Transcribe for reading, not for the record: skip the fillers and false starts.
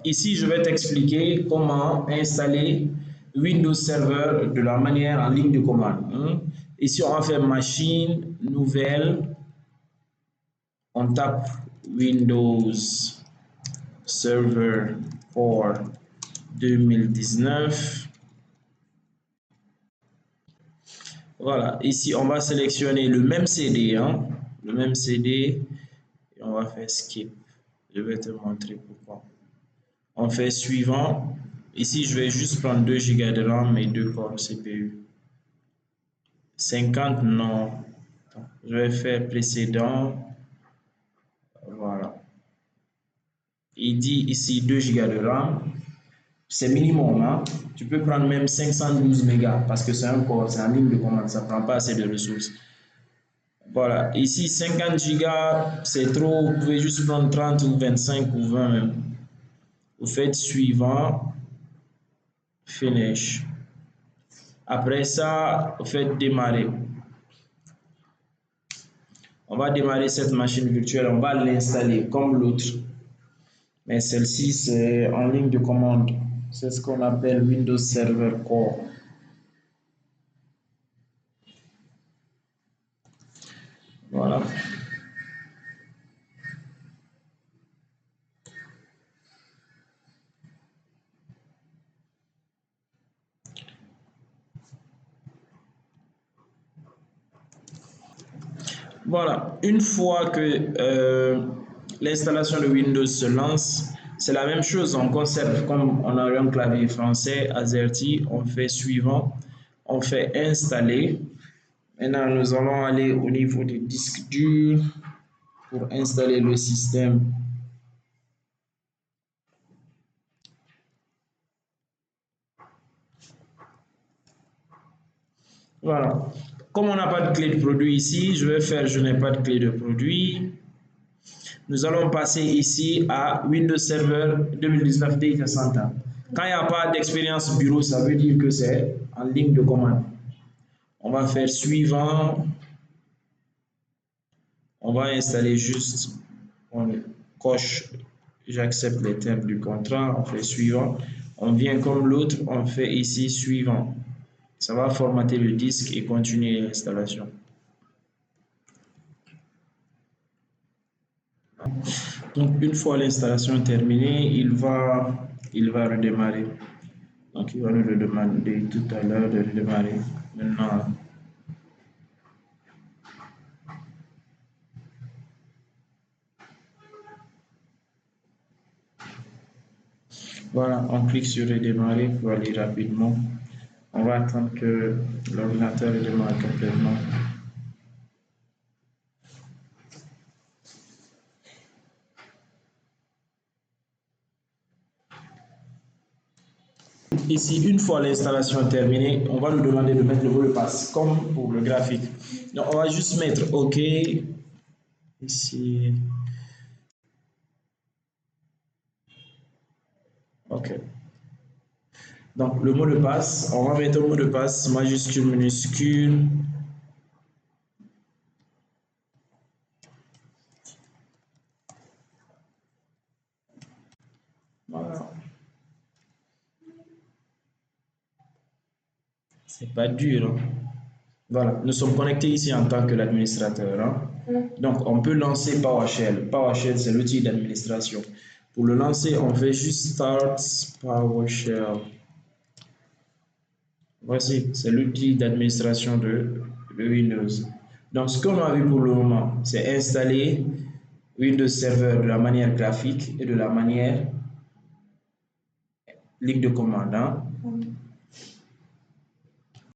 ici, je vais t'expliquer comment installer Windows Server de la manière en ligne de commande. Ici, on va faire machine, nouvelle, on tape Windows Server pour 2019. Voilà, ici, on va sélectionner le même CD, le même CD, et on va faire skip. Je vais te montrer pourquoi. On fait suivant. Ici, je vais juste prendre 2 Go de RAM et 2 corps CPU. 50, non. Je vais faire précédent. Voilà. Il dit ici 2 Go de RAM. C'est minimum. Tu peux prendre même 512 mégas parce que c'est un corps, c'est en ligne de commande. Ça ne prend pas assez de ressources. Voilà. Ici, 50 Go, c'est trop. Vous pouvez juste prendre 30 ou 25 ou 20 même. Vous faites suivant. Finish. Après ça, vous faites démarrer. On va démarrer cette machine virtuelle, on va l'installer comme l'autre. Mais celle-ci, c'est en ligne de commande. C'est ce qu'on appelle Windows Server Core. Voilà. Voilà, une fois que l'installation de Windows se lance, c'est la même chose, on conserve comme on a un clavier français, AZERTY, on fait suivant, on fait installer. Maintenant, nous allons aller au niveau du disque dur pour installer le système. Voilà. Comme on n'a pas de clé de produit ici, je vais faire je n'ai pas de clé de produit. Nous allons passer ici à Windows Server 2019 Data Center. Quand il n'y a pas d'expérience bureau, ça veut dire que c'est en ligne de commande. On va faire suivant. On va installer juste, on coche, j'accepte les termes du contrat, on fait suivant. On vient comme l'autre, on fait ici suivant. Ça va formater le disque et continuer l'installation. Donc, une fois l'installation terminée, il va redémarrer. Donc, il va nous le demander tout à l'heure de redémarrer. Maintenant, voilà, on clique sur redémarrer pour aller rapidement. On va attendre que l'ordinateur redémarre complètement. Ici, une fois l'installation terminée, on va nous demander de mettre le mot de passe, comme pour le graphique. Donc, on va juste mettre OK. Ici. OK. Donc, le mot de passe, on va mettre un mot de passe majuscule, minuscule. Voilà. C'est pas dur. Voilà, nous sommes connectés ici en tant que l'administrateur. Donc, on peut lancer PowerShell. PowerShell, c'est l'outil d'administration. Pour le lancer, on fait juste Start PowerShell. Voici, c'est l'outil d'administration de Windows. Donc, ce qu'on a vu pour le moment, c'est installer Windows Server de la manière graphique et de la manière ligne de commande.